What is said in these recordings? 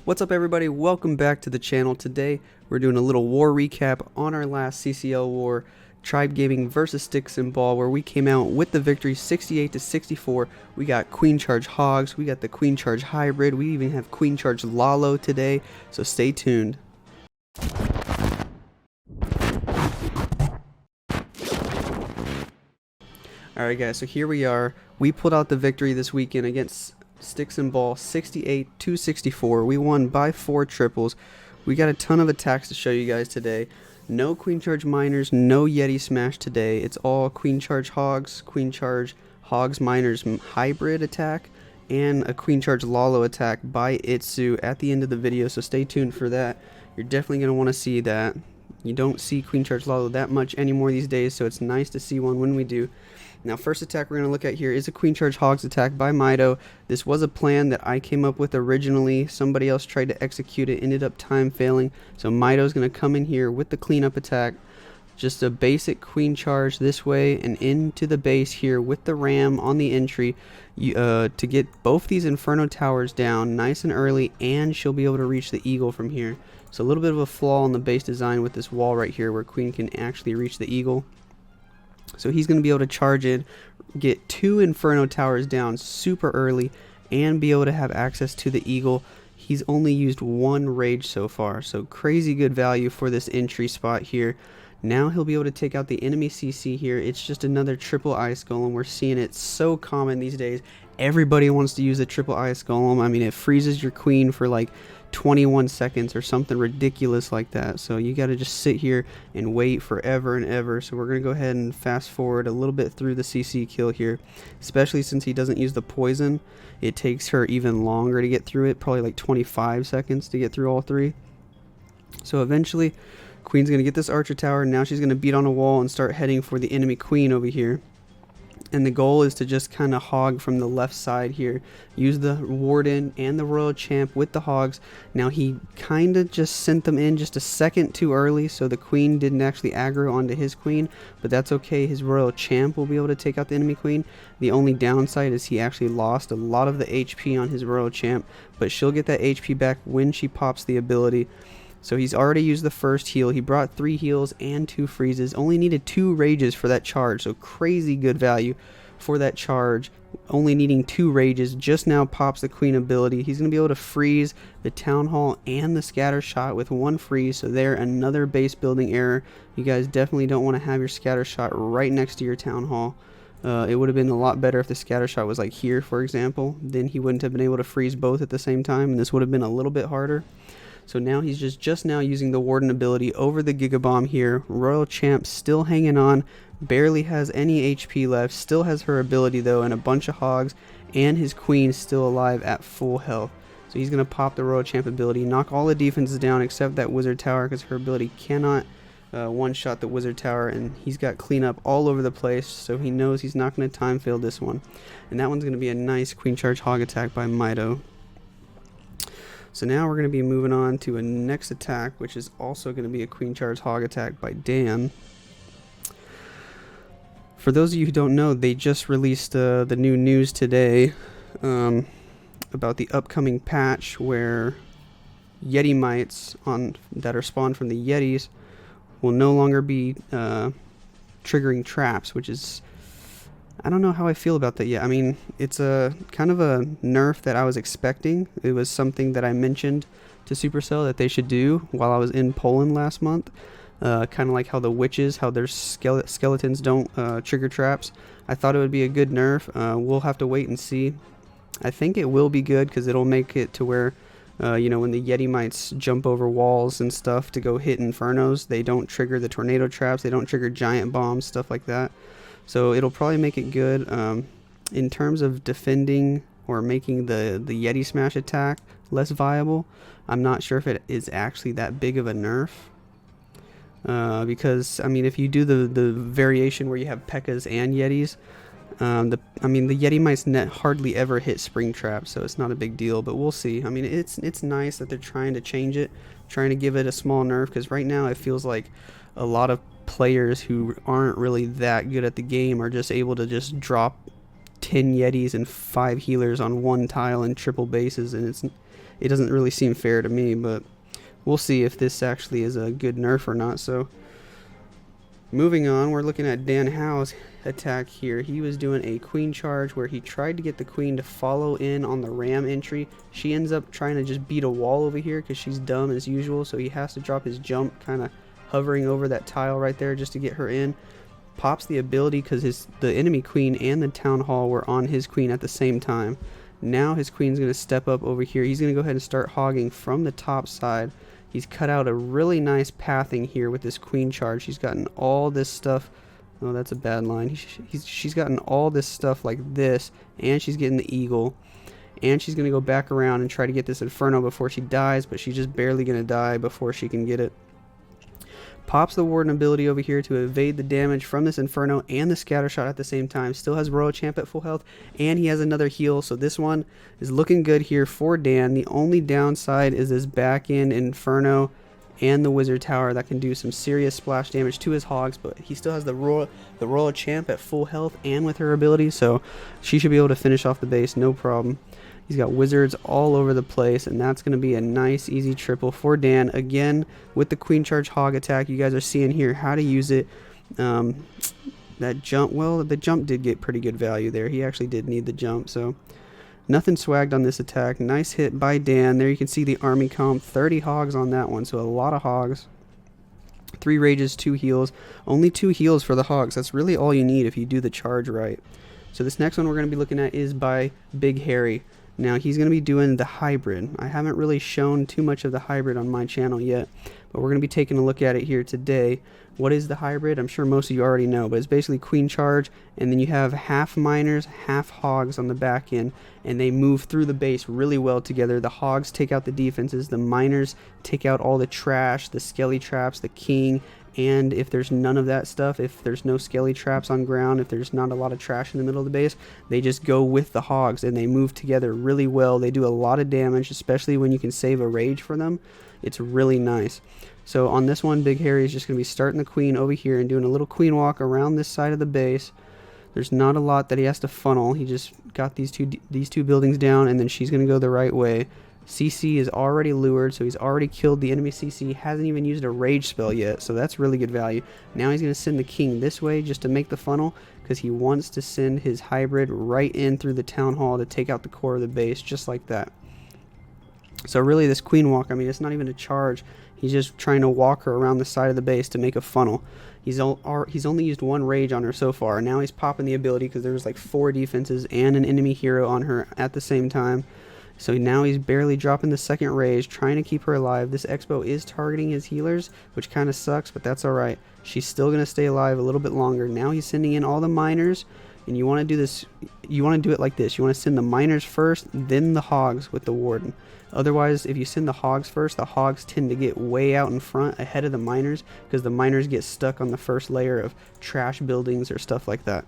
What's up everybody, welcome back to the channel. Today we're doing a little war recap on our last CCL war, Tribe Gaming versus Sticks and Ball, where we came out with the victory 68-64. We got Queen Charge Hogs, we got the Queen Charge Hybrid, we even have Queen Charge Lalo today, so stay tuned. Alright guys, so here we are. We pulled out the victory this weekend against Sticks and Ball 68-64. We won by 4 triples. We got a ton of attacks to show you guys today. No Queen Charge Miners, no Yeti Smash today. It's all Queen Charge Hogs, Queen Charge Hogs Miners hybrid attack, and a Queen Charge Lalo attack by iTzu at the end of the video, so stay tuned for that. You're definitely going to want to see that. You don't see Queen Charge Lalo that much anymore these days, so it's nice to see one when we do. Now, first attack we're going to look at here is a Queen Charge Hogs attack by Mito. This was a plan that I came up with originally. Somebody else tried to execute it, ended up time failing. So Mito's going to come in here with the cleanup attack. Just a basic Queen Charge this way and into the base here with the Ram on the entry to get both these Inferno Towers down nice and early, and she'll be able to reach the Eagle from here. So a little bit of a flaw in the base design with this wall right here where Queen can actually reach the Eagle. So he's going to be able to charge in, get 2 Inferno Towers down super early, and be able to have access to the Eagle. He's only used 1 Rage so far, so crazy good value for this entry spot here. Now he'll be able to take out the enemy CC here. It's just another triple Ice Golem. We're seeing it so common these days. Everybody wants to use a triple Ice Golem. I mean, it freezes your queen for like 21 seconds or something ridiculous like that. So you got to just sit here and wait forever and ever. So we're going to go ahead and fast forward a little bit through the CC kill here, especially since he doesn't use the poison. It takes her even longer to get through it, probably like 25 seconds to get through all 3. So eventually Queen's going to get this Archer Tower. Now she's going to beat on a wall and start heading for the enemy Queen over here. And the goal is to just kind of hog from the left side here. Use the Warden and the Royal Champ with the Hogs. Now he kind of just sent them in just a second too early, so the Queen didn't actually aggro onto his Queen. But that's okay, his Royal Champ will be able to take out the enemy Queen. The only downside is he actually lost a lot of the HP on his Royal Champ. But she'll get that HP back when she pops the ability. So he's already used the first heal. He brought 3 heals and 2 freezes. Only needed 2 rages for that charge. So crazy good value for that charge. Only needing 2 rages. Just now pops the Queen ability. He's going to be able to freeze the Town Hall and the Scatter Shot with 1 freeze. So there, another base building error. You guys definitely don't want to have your Scatter Shot right next to your Town Hall. It would have been a lot better if the Scatter Shot was like here, for example. Then he wouldn't have been able to freeze both at the same time, and this would have been a little bit harder. So now he's just now using the Warden ability over the Giga Bomb here. Royal Champ still hanging on, barely has any HP left, still has her ability though, and a bunch of Hogs, and his Queen still alive at full health. So he's going to pop the Royal Champ ability, knock all the defenses down except that Wizard Tower, because her ability cannot one-shot the Wizard Tower, and he's got cleanup all over the place, so he knows he's not going to time fail this one. And that one's going to be a nice Queen Charge Hog attack by Mito. So now we're going to be moving on to a next attack, which is also going to be a Queen Charge Hog attack by Dan. For those of you who don't know, they just released the new news today about the upcoming patch where Yeti mites that are spawned from the Yetis will no longer be triggering traps, which is... I don't know how I feel about that yet. I mean, it's a kind of a nerf that I was expecting. It was something that I mentioned to Supercell that they should do while I was in Poland last month. Kind of like how the witches, how their skeletons don't trigger traps. I thought it would be a good nerf. We'll have to wait and see. I think it will be good because it'll make it to where, you know, when the Yeti mites jump over walls and stuff to go hit Infernos, they don't trigger the tornado traps, they don't trigger giant bombs, stuff like that. So it'll probably make it good. In terms of defending or making the Yeti Smash attack less viable, I'm not sure if it is actually that big of a nerf. Because, I mean, if you do the variation where you have P.E.K.K.A.s and Yetis, the Yeti mites hardly ever hit spring traps, so it's not a big deal, but we'll see. I mean, it's nice that they're trying to change it, trying to give it a small nerf, because right now it feels like a lot of players who aren't really that good at the game are just able to just drop 10 Yetis and 5 healers on one tile and triple bases, and it doesn't really seem fair to me, but we'll see if this actually is a good nerf or not. So moving on, we're looking at Dan Howe's attack here. He was doing a queen charge where he tried to get the queen to follow in on the ram entry. She ends up trying to just beat a wall over here because she's dumb as usual, so he has to drop his jump, kind of hovering over that tile right there just to get her in. Pops the ability because the enemy queen and the town hall were on his queen at the same time. Now his queen's going to step up over here. He's going to go ahead and start hogging from the top side. He's cut out a really nice pathing here with this queen charge. She's gotten all this stuff. Oh, that's a bad line. She's gotten all this stuff like this, and she's getting the eagle. And she's going to go back around and try to get this inferno before she dies, but she's just barely going to die before she can get it. Pops the warden ability over here to evade the damage from this inferno and the scatter shot at the same time. Still has Royal Champ at full health, and he has another heal, so this one is looking good here for Dan. The only downside is this back end inferno and the wizard tower that can do some serious splash damage to his hogs, but he still has the Royal Champ at full health and with her ability, so she should be able to finish off the base, no problem. He's got wizards all over the place, and that's going to be a nice, easy triple for Dan. Again, with the queen charge hog attack, you guys are seeing here how to use it. That jump, well, the jump did get pretty good value there. He actually did need the jump, so nothing swagged on this attack. Nice hit by Dan. There you can see the army comp, 30 hogs on that one, so a lot of hogs. 3 rages, 2 heals. Only 2 heals for the hogs. That's really all you need if you do the charge right. So this next one we're going to be looking at is by Big Harry. Now he's going to be doing the hybrid. I haven't really shown too much of the hybrid on my channel yet, but we're going to be taking a look at it here today. What is the hybrid? I'm sure most of you already know, but it's basically queen charge, and then you have half miners, half hogs on the back end, and they move through the base really well together. The hogs take out the defenses, the miners take out all the trash, the skelly traps, the king, and if there's none of that stuff, if there's no skelly traps on ground, if there's not a lot of trash in the middle of the base, they just go with the hogs and they move together really well. They do a lot of damage, especially when you can save a rage for them. It's really nice. So on this one, Big Harry is just going to be starting the queen over here and doing a little queen walk around this side of the base. There's not a lot that he has to funnel. He just got these two buildings down, and then she's going to go the right way. CC is already lured, so he's already killed the enemy CC. Hasn't even used a rage spell yet, so that's really good value. Now he's going to send the king this way just to make the funnel, because he wants to send his hybrid right in through the town hall to take out the core of the base, just like that. So really this queen walk, I mean, it's not even a charge. He's just trying to walk her around the side of the base to make a funnel. He's only used 1 rage on her so far. Now he's popping the ability because there's like 4 defenses and an enemy hero on her at the same time. So now he's barely dropping the second rage, trying to keep her alive. This Expo is targeting his healers, which kind of sucks, but that's alright. She's still going to stay alive a little bit longer. Now he's sending in all the miners, and you want to do this, you want to do it like this. You want to send the miners first, then the hogs with the warden. Otherwise, if you send the hogs first, the hogs tend to get way out in front ahead of the miners, because the miners get stuck on the first layer of trash buildings or stuff like that.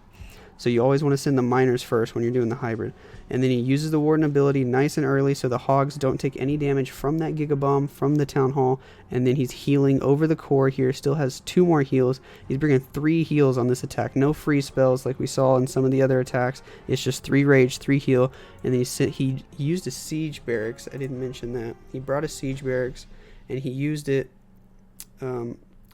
So you always want to send the miners first when you're doing the hybrid. And then he uses the warden ability nice and early so the hogs don't take any damage from that gigabomb from the town hall. And then he's healing over the core here. Still has 2 more heals. He's bringing 3 heals on this attack. No free spells like we saw in some of the other attacks. It's just 3 rage, 3 heal. And then he used a siege barracks. I didn't mention that. He brought a siege barracks and he used it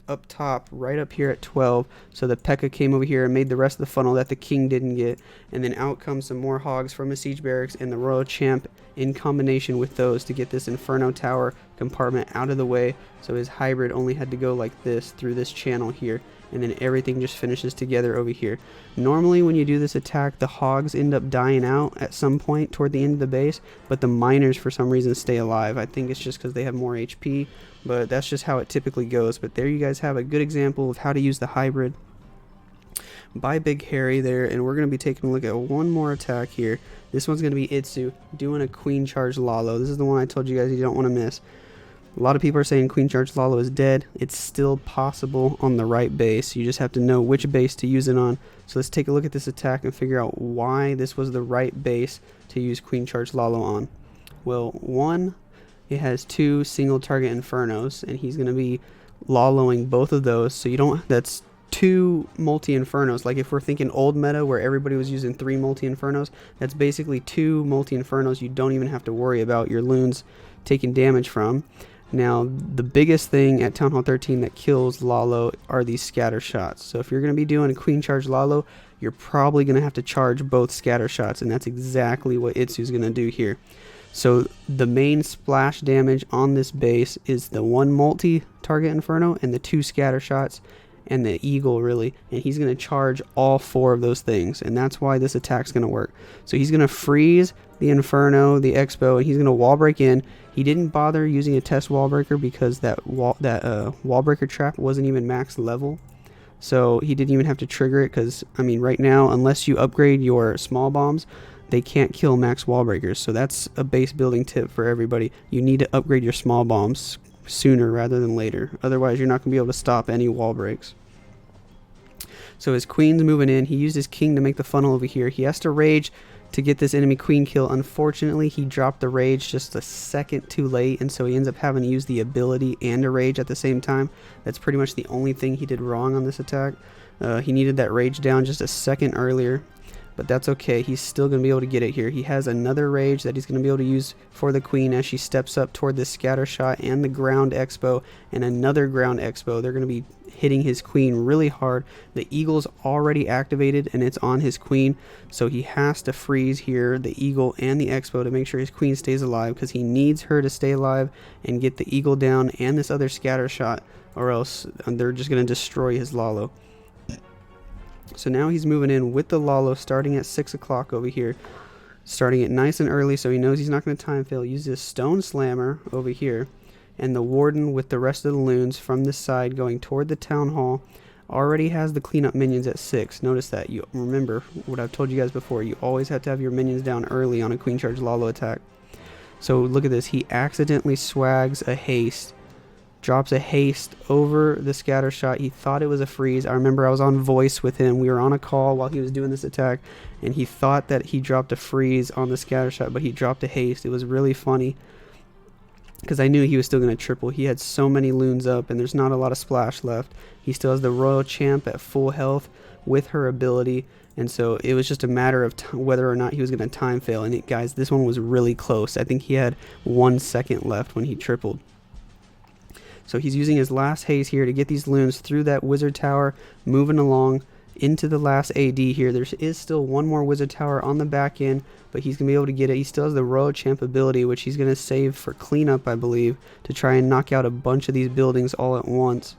up top, right up here at 12, so the P.E.K.K.A came over here and made the rest of the funnel that the king didn't get, and then out comes some more hogs from a siege barracks and the Royal Champ in combination with those to get this Inferno Tower compartment out of the way, so his hybrid only had to go like this through this channel here, and then everything just finishes together over here. Normally when you do this attack, the hogs end up dying out at some point toward the end of the base, but the miners for some reason stay alive. I think it's just because they have more HP, but that's just how it typically goes. But there you guys have a good example of how to use the hybrid by Big Harry there, and we're going to be taking a look at one more attack here. This one's going to be iTzu doing a queen charge Lalo. This is the one I told you guys you don't want to miss. A lot of people are saying queen charge Lalo is dead. It's still possible on the right base. You just have to know which base to use it on. So let's take a look at this attack and figure out why this was the right base to use queen charge Lalo on. Well, one, it has 2 single target infernos, and he's going to be Laloing both of those. So you don't, that's 2 multi-infernos. Like if we're thinking old meta where everybody was using 3 multi-infernos, that's basically 2 multi-infernos you don't even have to worry about. Your loons taking damage from. Now, the biggest thing at Town Hall 13 that kills Lalo are these scatter shots. So if you're going to be doing a queen charge Lalo, you're probably going to have to charge both scatter shots, and that's exactly what iTzu's going to do here. So the main splash damage on this base is the 1 multi-target Inferno and the 2 scatter shots and the eagle, really, and he's going to charge all 4 of those things, and that's why this attack's going to work. So he's going to freeze the Inferno, the Expo, and he's going to wall break in. He didn't bother using a test wall breaker because that wall breaker trap wasn't even max level, so he didn't even have to trigger it, because I mean right now, unless you upgrade your small bombs, they can't kill max wall breakers. So that's a base building tip for everybody. You need to upgrade your small bombs sooner rather than later, otherwise you're not going to be able to stop any wall breaks. So his queen's moving in. He used his king to make the funnel over here. He has to rage to get this enemy queen kill. Unfortunately, he dropped the rage just a second too late, and so he ends up having to use the ability and a rage at the same time. That's pretty much the only thing he did wrong on this attack. He needed that rage down just a second earlier, but that's okay. He's still going to be able to get it here. He has another rage that he's going to be able to use for the queen as she steps up toward the scatter shot and the ground expo and another ground expo. They're going to be hitting his queen really hard. The eagle's already activated and it's on his queen, so he has to freeze here the eagle and the expo to make sure his queen stays alive, because he needs her to stay alive and get the eagle down and this other scatter shot, or else they're just going to destroy his Lalo. So now he's moving in with the Lalo starting at 6 o'clock over here, starting it nice and early so he knows he's not going to time fail. Use this stone slammer over here, and the warden with the rest of the loons from this side going toward the town hall already has the cleanup minions at 6. Notice that. You remember what I've told you guys before, you always have to have your minions down early on a queen charge Lalo attack. So look at this, he accidentally swags a haste, drops a haste over the scatter shot. He thought it was a freeze. I remember I was on voice with him. We were on a call while he was doing this attack, and he thought that he dropped a freeze on the scatter shot, but he dropped a haste. It was really funny because I knew he was still going to triple. He had so many loons up, and there's not a lot of splash left. He still has the Royal Champ at full health with her ability, and so it was just a matter of whether or not he was going to time fail. And guys, this one was really close. I think he had 1 second left when he tripled. So he's using his last haze here to get these loons through that wizard tower, moving along into the last AD here. There is still one more wizard tower on the back end, but he's going to be able to get it. He still has the Royal Champ ability, which he's going to save for cleanup, I believe, to try and knock out a bunch of these buildings all at once.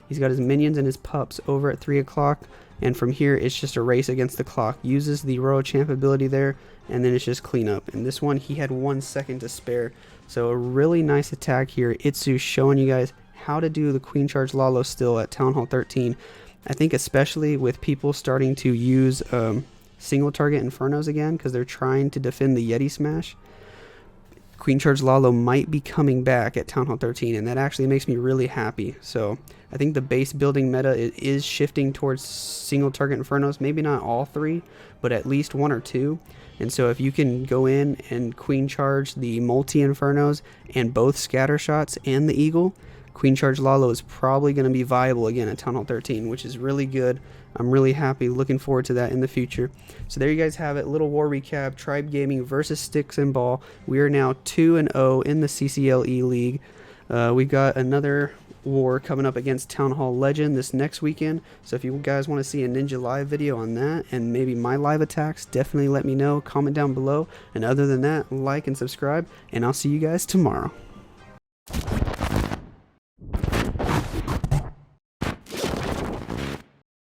He's got his minions and his pups over at 3 o'clock, and from here it's just a race against the clock. Uses the Royal Champ ability there, and then it's just cleanup. And this one, he had 1 second to spare. So a really nice attack here. iTzu showing you guys how to do the queen charge Lalo still at Town Hall 13. I think especially with people starting to use single target Infernos again because they're trying to defend the Yeti Smash, queen charge Lalo might be coming back at Town Hall 13, and that actually makes me really happy. So I think the base building meta is shifting towards single target Infernos. Maybe not all 3, but at least 1 or 2. And so if you can go in and queen charge the multi Infernos and both scatter shots and the eagle, queen charge Lalo is probably going to be viable again at Town Hall 13, which is really good. I'm really happy, looking forward to that in the future. So there you guys have it, little war recap, Tribe Gaming versus Sticks and Ball. We are now 2-0 in the CCLE League. We've got another war coming up against Town Hall Legend this next weekend, so if you guys want to see a Ninja live video on that and maybe my live attacks, definitely let me know, comment down below, and other than that, like and subscribe, and I'll see you guys tomorrow.